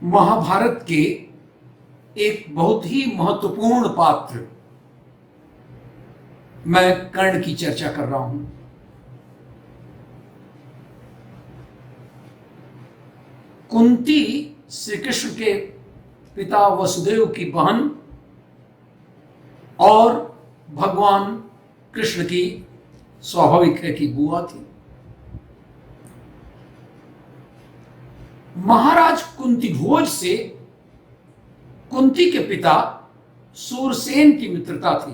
महाभारत के एक बहुत ही महत्वपूर्ण पात्र मैं कर्ण की चर्चा कर रहा हूं। कुंती श्री कृष्ण के पिता वसुदेव की बहन और भगवान कृष्ण की स्वाभाविक है कि बुआ थी। महाराज कुंती भोज से कुंती के पिता सूरसेन की मित्रता थी।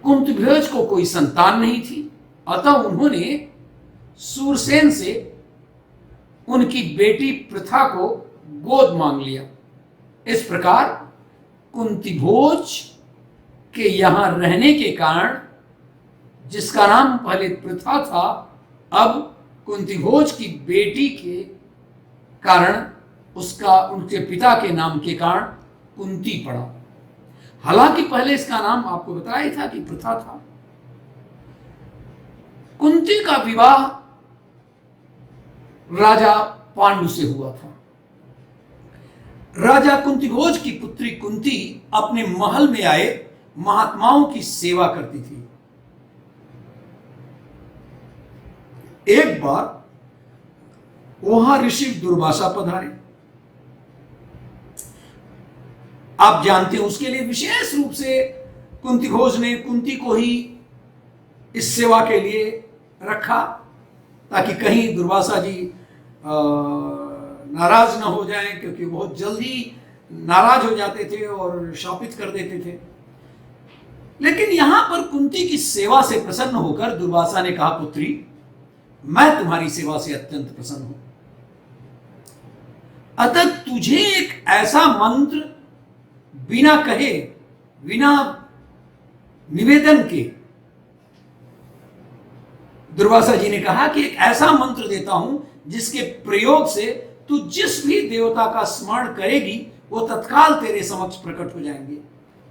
कुंती भोज को कोई संतान नहीं थी, अतः उन्होंने सूरसेन से उनकी बेटी प्रथा को गोद मांग लिया। इस प्रकार कुंती भोज के यहां रहने के कारण, जिसका नाम पहले प्रथा था, अब कुंती भोज की बेटी के कारण उसका उनके पिता के नाम के कारण कुंती पड़ा। हालांकि पहले इसका नाम आपको बताया था कि प्रथा था। कुंती का विवाह राजा पांडु से हुआ था। राजा कुंती भोज की पुत्री कुंती अपने महल में आए महात्माओं की सेवा करती थी। एक बार वहां ऋषि दुर्वासा पधारे। आप जानते हैं, उसके लिए विशेष रूप से कुंती भोज ने कुंती को ही इस सेवा के लिए रखा, ताकि कहीं दुर्वासा जी नाराज न हो जाएं, क्योंकि बहुत जल्दी नाराज हो जाते थे और शापित कर देते थे। लेकिन यहां पर कुंती की सेवा से प्रसन्न होकर दुर्वासा ने कहा, पुत्री, मैं तुम्हारी सेवा से अत्यंत प्रसन्न हूं, अतः तुझे एक ऐसा मंत्र बिना कहे, बिना निवेदन के, दुर्वासा जी ने कहा कि एक ऐसा मंत्र देता हूं जिसके प्रयोग से तू जिस भी देवता का स्मरण करेगी वो तत्काल तेरे समक्ष प्रकट हो जाएंगे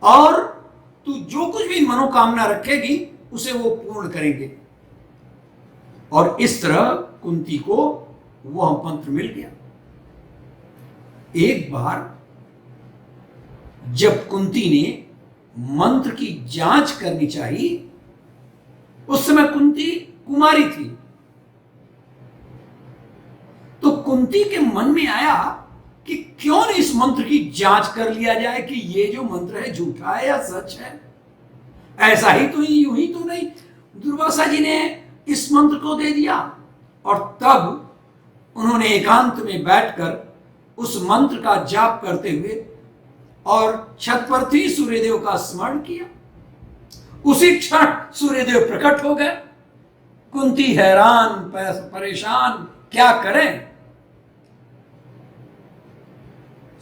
और तू जो कुछ भी मनोकामना रखेगी उसे वो पूर्ण करेंगे। और इस तरह कुंती को वह मंत्र मिल गया। एक बार जब कुंती ने मंत्र की जांच करनी चाहिए, उस समय कुंती कुमारी थी, तो कुंती के मन में आया कि क्यों नहीं इस मंत्र की जांच कर लिया जाए कि ये जो मंत्र है झूठा है या सच है। ऐसा ही तो यूं ही तो नहीं दुर्वासा जी ने इस मंत्र को दे दिया। और तब उन्होंने एकांत में बैठकर उस मंत्र का जाप करते हुए और छत पर थी सूर्यदेव का स्मरण किया। उसी क्षण सूर्यदेव प्रकट हो गए। कुंती हैरान परेशान, क्या करें।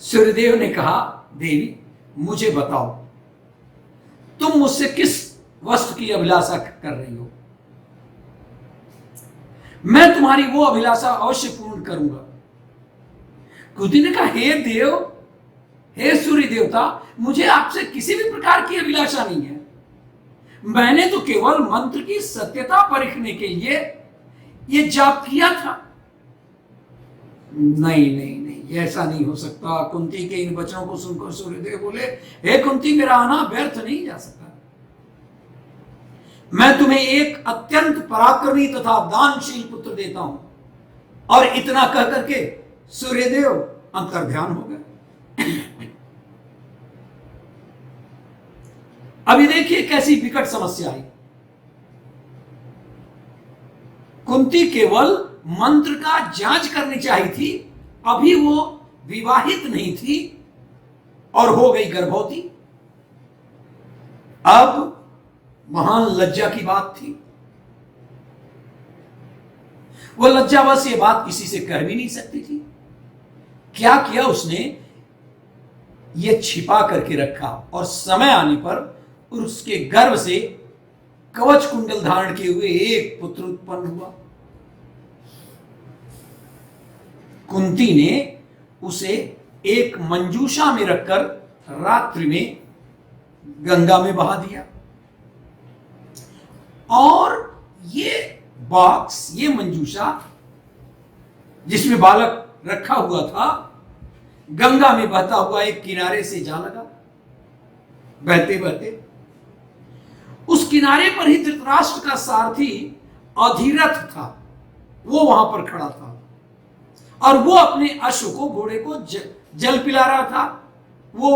सूर्यदेव ने कहा, देवी मुझे बताओ, तुम मुझसे किस वस्तु की अभिलाषा कर रही हो, मैं तुम्हारी वो अभिलाषा अवश्य पूर्ण करूंगा। कुंती ने कहा, हे देव, हे सूर्य देवता, मुझे आपसे किसी भी प्रकार की अभिलाषा नहीं है। मैंने तो केवल मंत्र की सत्यता परखने के लिए ये जाप किया था। नहीं नहीं नहीं, ऐसा नहीं हो सकता। कुंती के इन वचनों को सुनकर सूर्यदेव बोले, हे कुंती, मेरा आना व्यर्थ नहीं जा सकता। मैं तुम्हें एक अत्यंत पराक्रमी तथा दानशील पुत्र देता हूं। और इतना कह करके सूर्यदेव अंतर्ध्यान हो गए। अभी देखिए कैसी विकट समस्या आई। कुंती केवल मंत्र का जांच करनी चाहिए थी, अभी वो विवाहित नहीं थी और हो गई गर्भवती। अब महान लज्जा की बात थी। वो लज्जावश ये बात किसी से कह भी नहीं सकती थी। क्या किया उसने, ये छिपा करके रखा और समय आने पर उसके गर्भ से कवच कुंडल धारण किए हुए एक पुत्र उत्पन्न हुआ। कुंती ने उसे एक मंजूषा में रखकर रात्रि में गंगा में बहा दिया और ये बॉक्स, ये मंजूषा जिसमें बालक रखा हुआ था, गंगा में बहता हुआ एक किनारे से जा लगा। बहते बहते उस किनारे पर ही धृतराष्ट्र का सारथी अधिरथ था, वो वहां पर खड़ा था और वो अपने अश्व को, घोड़े को जल पिला रहा था। वो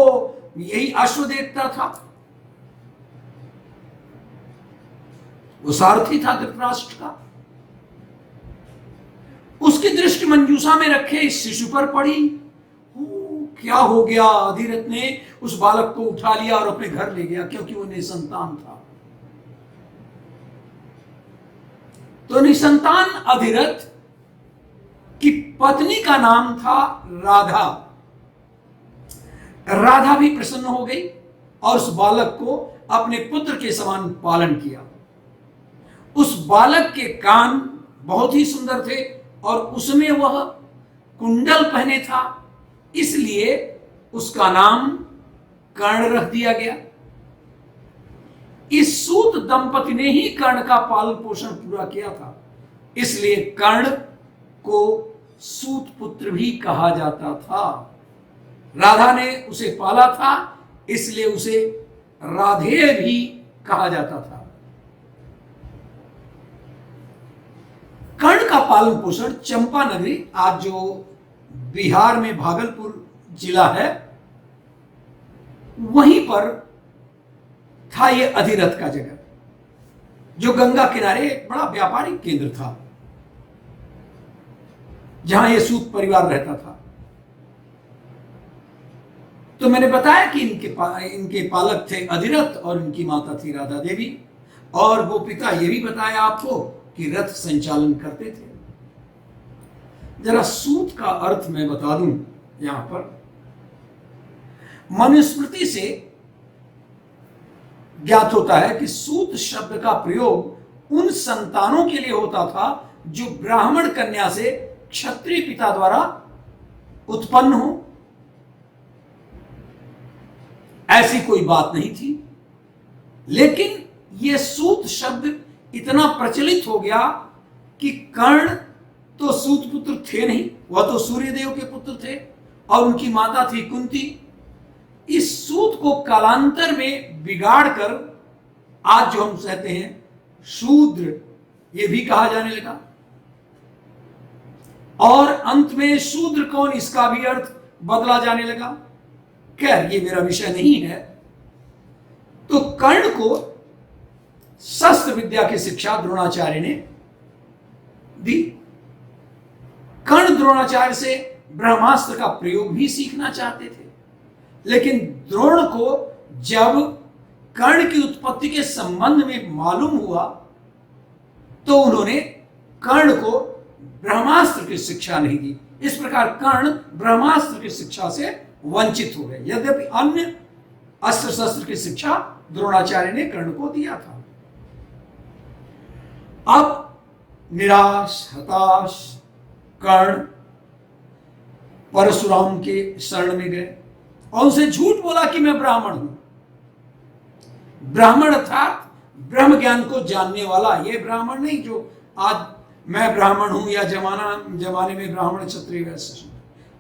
यही अश्व देखता था। वो सारथी था धृतराष्ट्र का। उसकी दृष्टि मंजूषा में रखे इस शिशु पर पड़ी। क्या हो गया? अधिरथ ने उस बालक को उठा लिया और अपने घर ले गया, क्योंकि वो निसंतान था। तो निसंतान अधिरथ की पत्नी का नाम था राधा। राधा भी प्रसन्न हो गई और उस बालक को अपने पुत्र के समान पालन किया। उस बालक के कान बहुत ही सुंदर थे और उसमें वह कुंडल पहने था, इसलिए उसका नाम कर्ण रख दिया गया। इस सूत दंपति ने ही कर्ण का पालन पोषण पूरा किया था, इसलिए कर्ण को सूत पुत्र भी कहा जाता था। राधा ने उसे पाला था, इसलिए उसे राधेय भी कहा जाता था। कर्ण का पालन पोषण चंपा नगरी, आज जो बिहार में भागलपुर जिला है, वहीं पर था यह अधिरथ का जगह, जो गंगा किनारे एक बड़ा व्यापारिक केंद्र था, जहां यह सूत परिवार रहता था। तो मैंने बताया कि इनके पालक थे अधिरथ और इनकी माता थी राधा देवी, और वो पिता ये भी बताया आपको कि रथ संचालन करते थे। जरा सूत का अर्थ मैं बता दूं। यहां पर मनुस्मृति से ज्ञात होता है कि सूत शब्द का प्रयोग उन संतानों के लिए होता था जो ब्राह्मण कन्या से क्षत्रिय पिता द्वारा उत्पन्न हो। ऐसी कोई बात नहीं थी, लेकिन यह सूत शब्द इतना प्रचलित हो गया कि कर्ण तो सूत पुत्र थे नहीं, वह तो सूर्यदेव के पुत्र थे और उनकी माता थी कुंती। इस सूत को कालांतर में बिगाड़कर आज जो हम कहते हैं शूद्र, ये भी कहा जाने लगा, और अंत में शूद्र कौन, इसका भी अर्थ बदला जाने लगा। खैर, ये मेरा विषय नहीं है। तो कर्ण को शस्त्र विद्या की शिक्षा द्रोणाचार्य ने दी। कर्ण द्रोणाचार्य से ब्रह्मास्त्र का प्रयोग भी सीखना चाहते थे, लेकिन द्रोण को जब कर्ण की उत्पत्ति के संबंध में मालूम हुआ तो उन्होंने कर्ण को ब्रह्मास्त्र की शिक्षा नहीं दी। इस प्रकार कर्ण ब्रह्मास्त्र की शिक्षा से वंचित हो गए, यद्यपि अन्य अस्त्र शस्त्र की शिक्षा द्रोणाचार्य ने कर्ण को दिया था। अब निराश हताश कर्ण परशुराम के शरण में गए और उनसे झूठ बोला कि मैं ब्राह्मण हूं। ब्राह्मण अर्थात ब्रह्म ज्ञान को जानने वाला, ये ब्राह्मण नहीं जो आज मैं ब्राह्मण हूं या जमाने में ब्राह्मण क्षत्रिय वैश्य।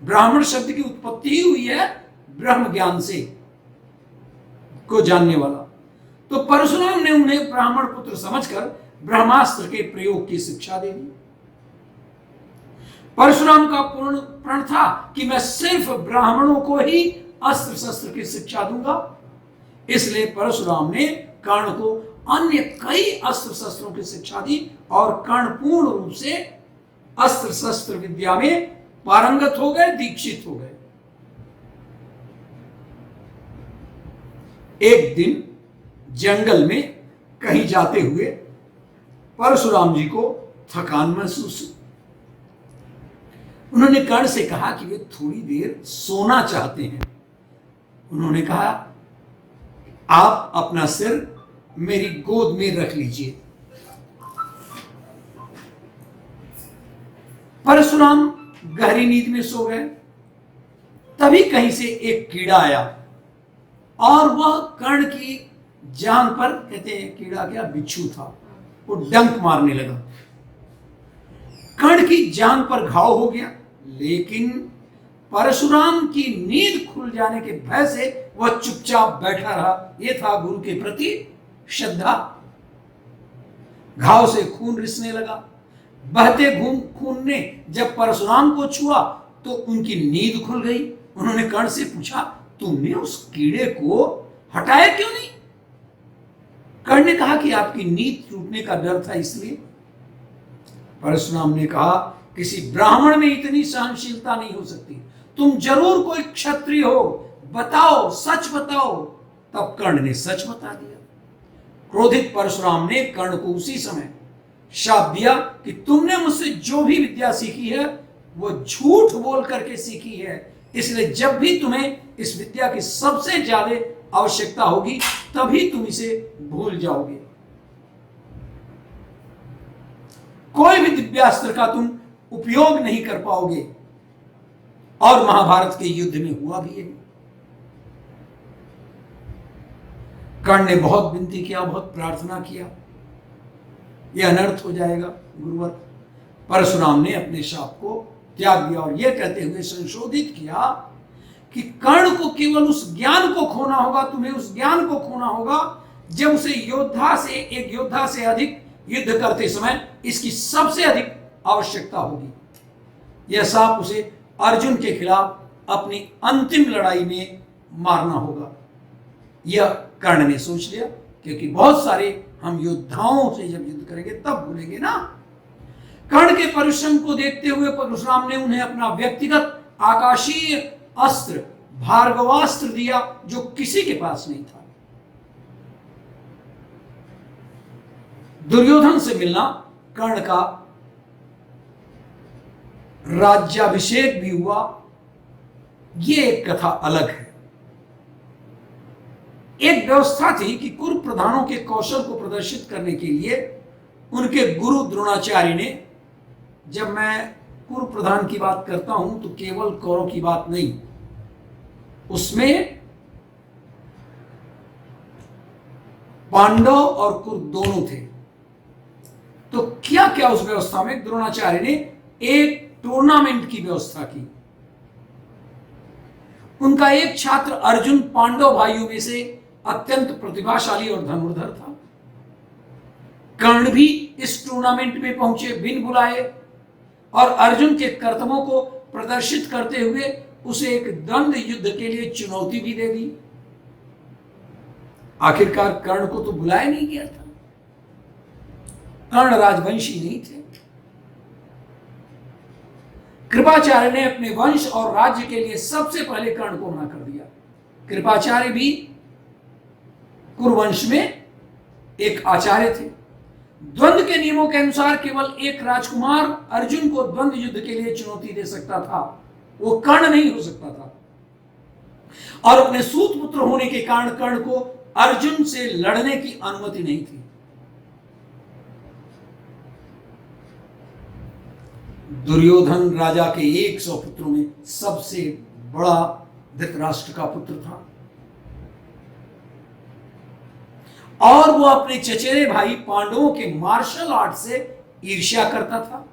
ब्राह्मण शब्द की उत्पत्ति ही हुई है ब्रह्म ज्ञान से, को जानने वाला। तो परशुराम ने उन्हें ब्राह्मण पुत्र समझकर ब्रह्मास्त्र के प्रयोग की शिक्षा दे दी। परशुराम का पूर्ण प्रण था कि मैं सिर्फ ब्राह्मणों को ही अस्त्र शस्त्र की शिक्षा दूंगा, इसलिए परशुराम ने कर्ण को अन्य कई अस्त्र शस्त्रों की शिक्षा दी और कर्ण पूर्ण रूप से अस्त्र शस्त्र विद्या में पारंगत हो गए, दीक्षित हो गए। एक दिन जंगल में कहीं जाते हुए परशुराम जी को थकान महसूस हुई। उन्होंने कर्ण से कहा कि वे थोड़ी देर सोना चाहते हैं। उन्होंने कहा, आप अपना सिर मेरी गोद में रख लीजिए। परशुराम गहरी नींद में सो गए। तभी कहीं से एक कीड़ा आया और वह कर्ण की जांघ पर, कहते हैं कीड़ा क्या, बिच्छू था, वो डंक मारने लगा। कर्ण की जांघ पर घाव हो गया, लेकिन परशुराम की नींद खुल जाने के भय से वह चुपचाप बैठा रहा। यह था गुरु के प्रति श्रद्धा। घाव से खून रिसने लगा। बहते खून ने जब परशुराम को छुआ तो उनकी नींद खुल गई। उन्होंने कर्ण से पूछा, तुमने उस कीड़े को हटाया क्यों नहीं? कर्ण ने कहा कि आपकी नींद टूटने का डर था, इसलिए। परशुराम ने कहा, किसी ब्राह्मण में इतनी सहनशीलता नहीं हो सकती, तुम जरूर कोई क्षत्रिय हो, बताओ, सच बताओ। तब कर्ण ने सच बता दिया। क्रोधित परशुराम ने कर्ण को उसी समय शाप दिया कि तुमने मुझसे जो भी विद्या सीखी है वो झूठ बोल करके सीखी है, इसलिए जब भी तुम्हें इस विद्या की सबसे ज्यादा आवश्यकता होगी तभी तुम इसे भूल जाओगे। कोई भी दिव्यास्त्र का तुम उपयोग नहीं कर पाओगे। और महाभारत के युद्ध में हुआ भी है। कर्ण ने बहुत विनती किया, बहुत प्रार्थना किया, यह अनर्थ हो जाएगा गुरुवर। परशुराम ने अपने शाप को त्याग दिया और यह कहते हुए संशोधित किया कि कर्ण को केवल उस ज्ञान को खोना होगा, तुम्हें उस ज्ञान को खोना होगा जब उसे एक योद्धा से अधिक युद्ध करते समय इसकी सबसे अधिक आवश्यकता होगी। यह सांप उसे अर्जुन के खिलाफ अपनी अंतिम लड़ाई में मारना होगा। यह कर्ण ने सोच लिया, क्योंकि बहुत सारे हम योद्धाओं से जब युद्ध करेंगे तब भूलेंगे ना। कर्ण के परिश्रम को देखते हुए परशुराम ने उन्हें अपना व्यक्तिगत आकाशीय अस्त्र भार्गवास्त्र दिया, जो किसी के पास नहीं था। दुर्योधन से मिलना कर्ण का राज्याभिषेक भी हुआ, यह एक कथा अलग है। एक व्यवस्था थी कि कुरु प्रधानों के कौशल को प्रदर्शित करने के लिए उनके गुरु द्रोणाचार्य ने, जब मैं कुरु प्रधान की बात करता हूं तो केवल कौरव की बात नहीं, उसमें पांडव और कुरु दोनों थे। तो क्या क्या उस व्यवस्था में द्रोणाचार्य ने एक टूर्नामेंट की व्यवस्था की। उनका एक छात्र अर्जुन पांडव भाइयों में से अत्यंत प्रतिभाशाली और धनुर्धर था। कर्ण भी इस टूर्नामेंट में पहुंचे बिन बुलाए और अर्जुन के कर्तव्यों को प्रदर्शित करते हुए उसे एक द्वंद्व युद्ध के लिए चुनौती भी दे दी। आखिरकार कर्ण को तो बुलाया नहीं गया था। कर्ण राजवंशी नहीं थे। कृपाचार्य ने अपने वंश और राज्य के लिए सबसे पहले कर्ण को मना कर दिया। कृपाचार्य भी कुरुवंश में एक आचार्य थे। द्वंद्व के नियमों के अनुसार केवल एक राजकुमार अर्जुन को द्वंद्व युद्ध के लिए चुनौती दे सकता था, वो कर्ण नहीं हो सकता था। और अपने सूत पुत्र होने के कारण कर्ण को अर्जुन से लड़ने की अनुमति नहीं थी। दुर्योधन राजा के 100 पुत्रों में सबसे बड़ा धृतराष्ट्र का पुत्र था और वो अपने चचेरे भाई पांडवों के मार्शल आर्ट से ईर्ष्या करता था।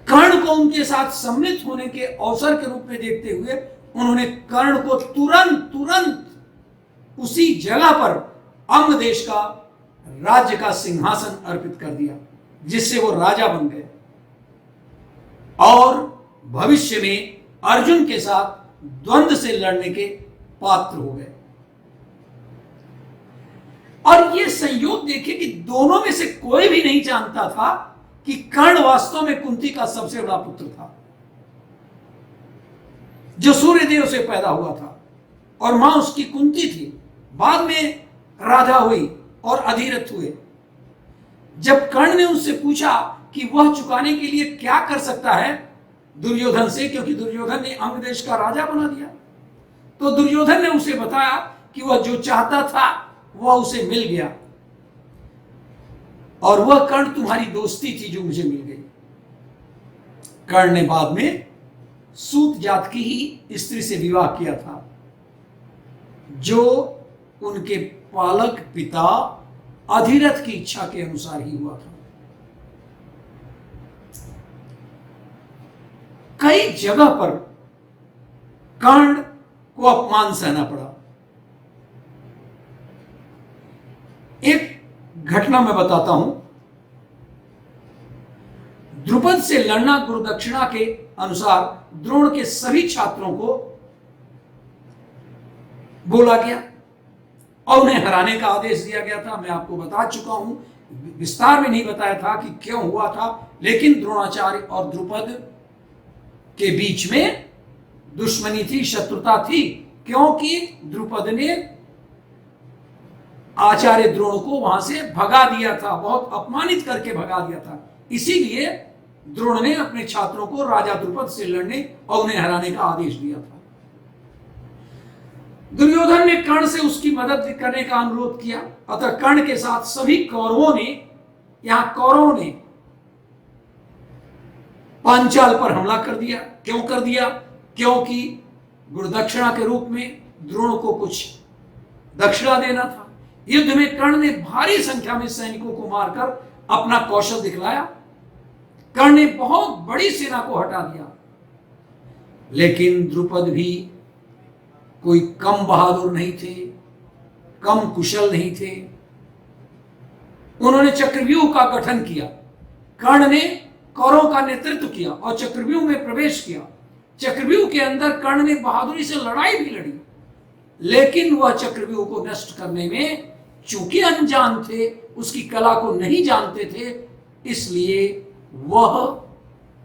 कर्ण को उनके साथ सम्मिलित होने के अवसर के रूप में देखते हुए उन्होंने कर्ण को तुरंत उसी जगह पर अंग देश का राज्य का सिंहासन अर्पित कर दिया, जिससे वो राजा बन गए और भविष्य में अर्जुन के साथ द्वंद्व से लड़ने के पात्र हो गए। और ये संयोग देखिए कि दोनों में से कोई भी नहीं जानता था कि कर्ण वास्तव में कुंती का सबसे बड़ा पुत्र था, जो सूर्यदेव से पैदा हुआ था और मां उसकी कुंती थी। बाद में राधा हुई और अधिरथ हुए। जब कर्ण ने उससे पूछा कि वह चुकाने के लिए क्या कर सकता है दुर्योधन से, क्योंकि दुर्योधन ने अंग देश का राजा बना दिया, तो दुर्योधन ने उसे बताया कि वह जो चाहता था वह उसे मिल गया और वह कर्ण तुम्हारी दोस्ती थी जो मुझे मिल गई। कर्ण ने बाद में सूत जात की ही स्त्री से विवाह किया था, जो उनके पालक पिता अधिरथ की इच्छा के अनुसार ही हुआ था। कई जगह पर कर्ण को अपमान सहना पड़ा। एक घटना मैं बताता हूं। द्रुपद से लड़ना गुरुदक्षिणा के अनुसार द्रोण के सभी छात्रों को बोला गया और उन्हें हराने का आदेश दिया गया था। मैं आपको बता चुका हूं, विस्तार में नहीं बताया था कि क्यों हुआ था, लेकिन द्रोणाचार्य और द्रुपद के बीच में दुश्मनी थी, शत्रुता थी, क्योंकि द्रुपद ने आचार्य द्रोण को वहां से भगा दिया था, बहुत अपमानित करके भगा दिया था। इसीलिए द्रोण ने अपने छात्रों को राजा द्रुपद से लड़ने और उन्हें हराने का आदेश दिया था। दुर्योधन ने कर्ण से उसकी मदद करने का अनुरोध किया। अतः कर्ण के साथ सभी कौरवों ने पांचाल पर हमला कर दिया। क्यों कर दिया? क्योंकि गुरुदक्षिणा के रूप में द्रोण को कुछ दक्षिणा देना था। युद्ध में कर्ण ने भारी संख्या में सैनिकों को मारकर अपना कौशल दिखलाया। कर्ण ने बहुत बड़ी सेना को हटा दिया, लेकिन द्रुपद भी कोई कम बहादुर नहीं थे, कम कुशल नहीं थे। उन्होंने चक्रव्यूह का गठन किया। कर्ण ने कौरवों का नेतृत्व किया और चक्रव्यूह में प्रवेश किया। चक्रव्यूह के अंदर कर्ण ने बहादुरी से लड़ाई भी लड़ी, लेकिन वह चक्रव्यूह को नष्ट करने में चूंकि अनजान थे, उसकी कला को नहीं जानते थे, इसलिए वह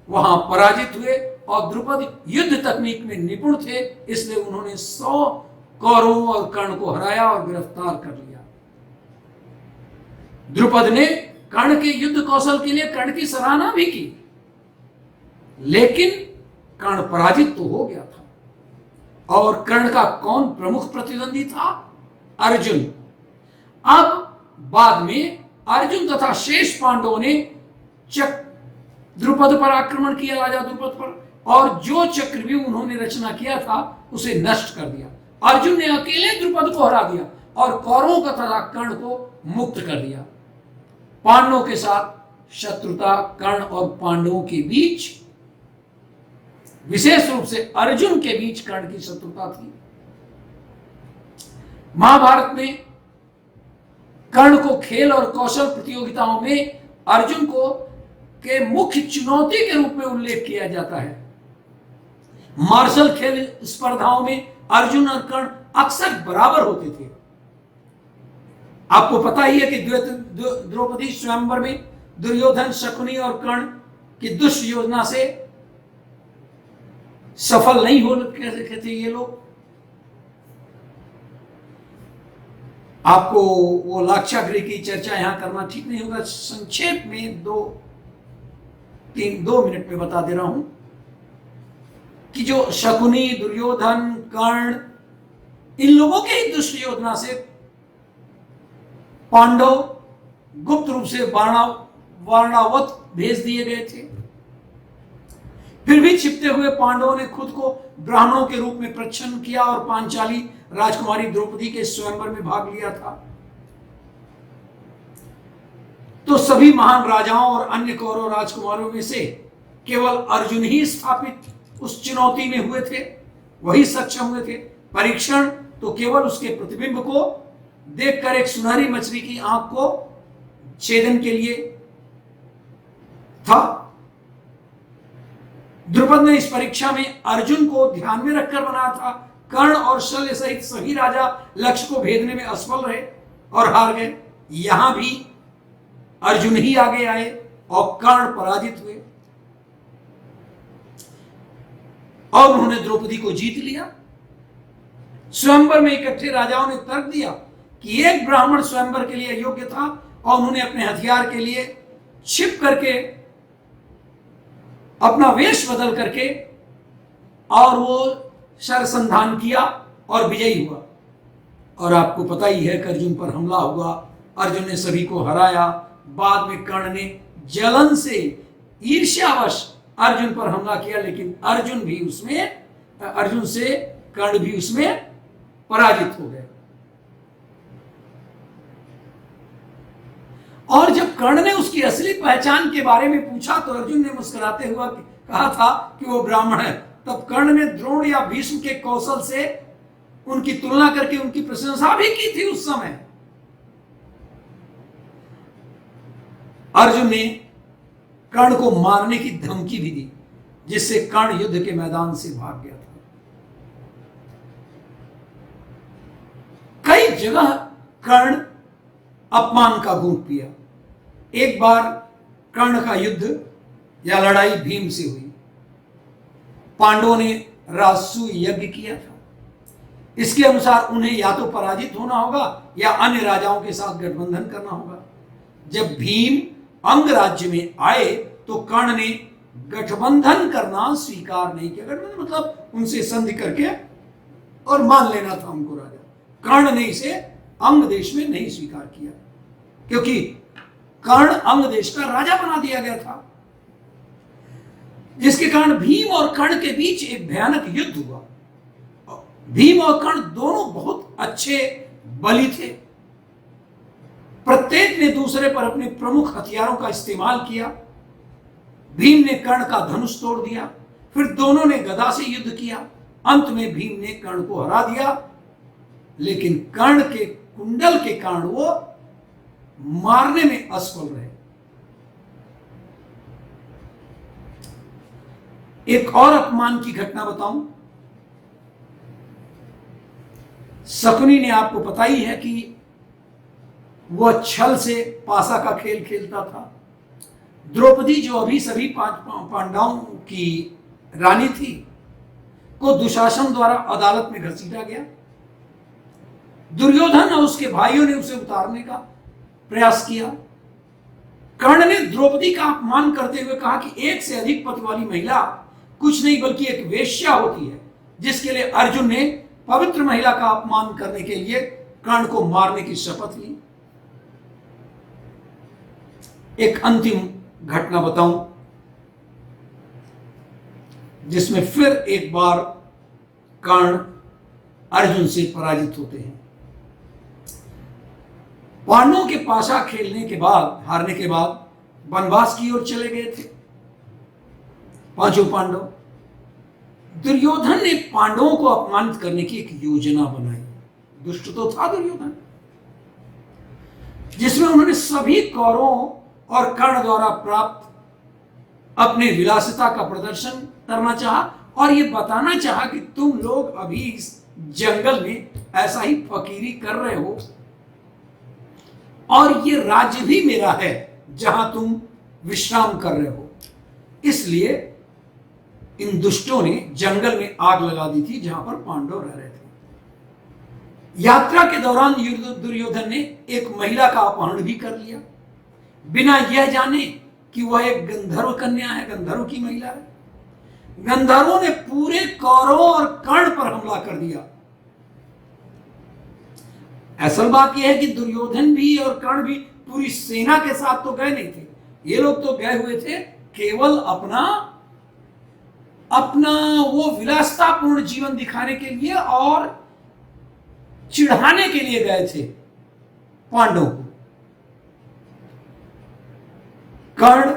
वहां पराजित हुए। और द्रुपद युद्ध तकनीक में निपुण थे, इसलिए उन्होंने 100 कौरवों और कर्ण को हराया और गिरफ्तार कर लिया। द्रुपद ने कर्ण के युद्ध कौशल के लिए कर्ण की सराहना भी की, लेकिन कर्ण पराजित तो हो गया था। और कर्ण का कौन प्रमुख प्रतिद्वंदी था? अर्जुन। अब बाद में अर्जुन तथा शेष पांडवों ने द्रुपद पर आक्रमण किया, राजा द्रुपद पर, और जो चक्रव्यूह उन्होंने रचना किया था उसे नष्ट कर दिया। अर्जुन ने अकेले द्रुपद को हरा दिया और कौरवों का तथा कर्ण को मुक्त कर दिया। पांडवों के साथ शत्रुता कर्ण और पांडवों के बीच, विशेष रूप से अर्जुन के बीच कर्ण की शत्रुता थी। महाभारत में कर्ण को खेल और कौशल प्रतियोगिताओं में अर्जुन को के मुख्य चुनौती के रूप में उल्लेख किया जाता है। मार्शल खेल स्पर्धाओं में अर्जुन और कर्ण अक्सर बराबर होते थे। आपको पता ही है कि द्रौपदी स्वयंवर में दुर्योधन, शकुनी और कर्ण की दुष्ट योजना से सफल नहीं हो सके थे ये लोग। आपको वो लाक्षागृह की चर्चा यहां करना ठीक नहीं होगा, संक्षेप में 2 मिनट में बता दे रहा हूं कि जो शकुनी, दुर्योधन, कर्ण, इन लोगों के ही दुष्ट योजना से पांडव गुप्त रूप से वारणावत भेज दिए गए थे। फिर भी छिपते हुए पांडवों ने खुद को ब्राह्मणों के रूप में प्रच्छन्न किया और पांचाली राजकुमारी द्रौपदी के स्वयंवर में भाग लिया था। तो सभी महान राजाओं और अन्य कौरव राजकुमारों में से केवल अर्जुन ही स्थापित उस चुनौती में हुए थे, वही सक्षम हुए थे। परीक्षण तो केवल उसके प्रतिबिंब को देखकर एक सुनहरी मछली की आंख को छेदन के लिए था। द्रुपद ने इस परीक्षा में अर्जुन को ध्यान में रखकर बनाया था। कर्ण और शल्य सहित सभी राजा लक्ष्य को भेदने में असफल रहे और हार गए। यहां भी अर्जुन ही आगे आए और कर्ण पराजित हुए और उन्होंने द्रौपदी को जीत लिया। स्वयंवर में इकट्ठे राजाओं ने तर्क दिया कि एक ब्राह्मण स्वयंवर के लिए योग्य था और उन्होंने अपने हथियार के लिए छिप करके अपना वेश बदल करके और वो शरसंधान किया और विजयी हुआ। और आपको पता ही है कि अर्जुन पर हमला हुआ, अर्जुन ने सभी को हराया। बाद में कर्ण ने जलन से, ईर्ष्यावश अर्जुन पर हमला किया, लेकिन अर्जुन से कर्ण भी उसमें पराजित हो गए। और जब कर्ण ने उसकी असली पहचान के बारे में पूछा तो अर्जुन ने मुस्कुराते हुआ कहा था कि वो ब्राह्मण है, तब कर्ण ने द्रोण या भीष्म के कौशल से उनकी तुलना करके उनकी प्रशंसा भी की थी उस समय। अर्जुन ने कर्ण को मारने की धमकी भी दी, जिससे कर्ण युद्ध के मैदान से भाग गया था। कई जगह कर्ण अपमान का घूंट पिया। एक बार कर्ण का युद्ध या लड़ाई भीम से हुई। पांडवों ने राजसूय यज्ञ किया था। इसके अनुसार उन्हें या तो पराजित होना होगा या अन्य राजाओं के साथ गठबंधन करना होगा। जब भीम अंग राज्य में आए तो कर्ण ने गठबंधन करना स्वीकार नहीं किया। गठबंधन मतलब उनसे संधि करके और मान लेना था उनको राजा। कर्ण ने इसे अंग देश में नहीं स्वीकार किया, क्योंकि कर्ण अंग देश का राजा बना दिया गया था, जिसके कारण भीम और कर्ण के बीच एक भयानक युद्ध हुआ। भीम और कर्ण दोनों बहुत अच्छे बली थे। प्रत्येक ने दूसरे पर अपने प्रमुख हथियारों का इस्तेमाल किया। भीम ने कर्ण का धनुष तोड़ दिया, फिर दोनों ने गदा से युद्ध किया। अंत में भीम ने कर्ण को हरा दिया, लेकिन कर्ण के कुंडल के कारण वो मारने में असफल रहे। एक और अपमान की घटना बताऊं। शकुनी ने आपको पता ही है कि वह छल से पासा का खेल खेलता था। द्रौपदी, जो अभी सभी पांडवों की रानी थी, को दुशासन द्वारा अदालत में घसीटा गया। दुर्योधन और उसके भाइयों ने उसे उतारने का प्रयास किया। कर्ण ने द्रौपदी का अपमान करते हुए कहा कि एक से अधिक पति वाली महिला कुछ नहीं बल्कि एक वेश्या होती है, जिसके लिए अर्जुन ने पवित्र महिला का अपमान करने के लिए कर्ण को मारने की शपथ ली। एक अंतिम घटना बताऊं, जिसमें फिर एक बार कर्ण अर्जुन से पराजित होते हैं। पांडवों के पाशा खेलने के बाद, हारने के बाद वनवास की ओर चले गए थे पांचों पांडव। दुर्योधन ने पांडवों को अपमानित करने की एक योजना बनाई। दुष्ट तो था दुर्योधन, जिसमें उन्होंने सभी कौरवों और कर्ण द्वारा प्राप्त अपने विलासिता का प्रदर्शन करना चाहा और यह बताना चाहा कि तुम लोग अभी इस जंगल में ऐसा ही फकीरी कर रहे हो और ये राज्य भी मेरा है जहां तुम विश्राम कर रहे हो। इसलिए इन दुष्टों ने जंगल में आग लगा दी थी जहां पर पांडव रह रहे थे। यात्रा के दौरान दुर्योधन ने एक महिला का अपहरण भी कर लिया, बिना यह जाने कि वह एक गंधर्व कन्या है, गंधर्व की महिला है। गंधर्वों ने पूरे कौरवों और कर्ण पर हमला कर दिया। असल बात यह है कि दुर्योधन भी और कर्ण भी पूरी सेना के साथ तो गए नहीं थे। ये लोग तो गए हुए थे केवल अपना वो विलासतापूर्ण जीवन दिखाने के लिए और चिढ़ाने के लिए गए थे पांडवों को। कर्ण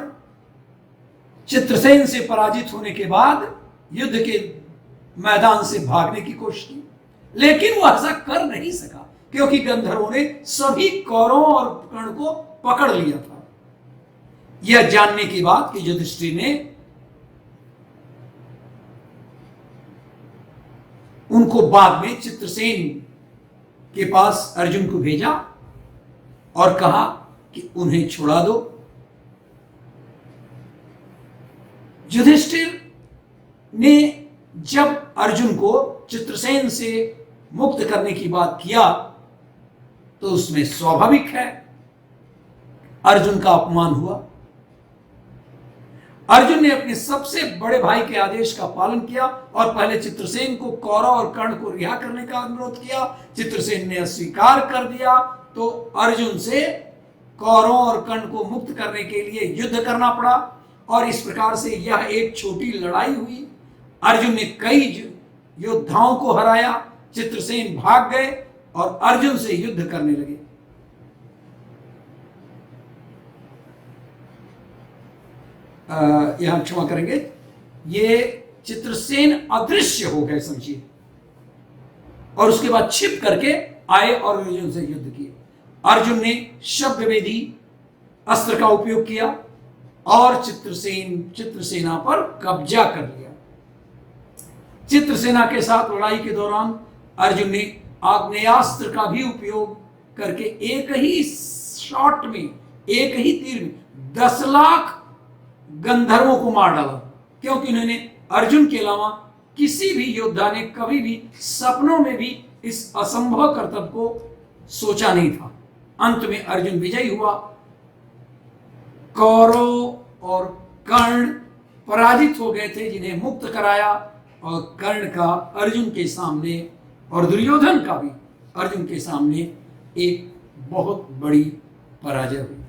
चित्रसेन से पराजित होने के बाद युद्ध के मैदान से भागने की कोशिश की, लेकिन वह ऐसा कर नहीं सका क्योंकि गंधर्वों ने सभी कौरवों और कर्ण को पकड़ लिया था। यह जानने के बाद कि युधिष्ठिर ने उनको बाद में चित्रसेन के पास अर्जुन को भेजा और कहा कि उन्हें छुड़ा दो। युधिष्ठिर ने जब अर्जुन को चित्रसेन से मुक्त करने की बात किया तो उसमें स्वाभाविक है अर्जुन का अपमान हुआ। अर्जुन ने अपने सबसे बड़े भाई के आदेश का पालन किया और पहले चित्रसेन को कौरव और कर्ण को रिहा करने का अनुरोध किया। चित्रसेन ने अस्वीकार कर दिया तो अर्जुन से कौरवों और कर्ण को मुक्त करने के लिए युद्ध करना पड़ा और इस प्रकार से यह एक छोटी लड़ाई हुई। अर्जुन ने कई योद्धाओं को हराया, चित्रसेन भाग गए और अर्जुन से युद्ध करने लगे। यहां क्षमा करेंगे, ये चित्रसेन अदृश्य हो गए समझिए, और उसके बाद छिप करके आए और अर्जुन से युद्ध किए। अर्जुन ने शब्द वेदी अस्त्र का उपयोग किया और चित्रसेना पर कब्जा कर लिया। चित्रसेना के साथ लड़ाई के दौरान अर्जुन ने आग्नेयास्त्र का भी उपयोग करके एक ही शॉट में, एक ही तीर में 10 लाख गंधर्वों को मार डाला, क्योंकि उन्होंने अर्जुन के अलावा किसी भी योद्धा ने कभी भी सपनों में भी इस असंभव कर्तव्य को सोचा नहीं था। अंत में अर्जुन विजयी हुआ। कौरव और कर्ण पराजित हो गए थे, जिन्हें मुक्त कराया, और कर्ण का अर्जुन के सामने और दुर्योधन का भी अर्जुन के सामने एक बहुत बड़ी पराजय हुई।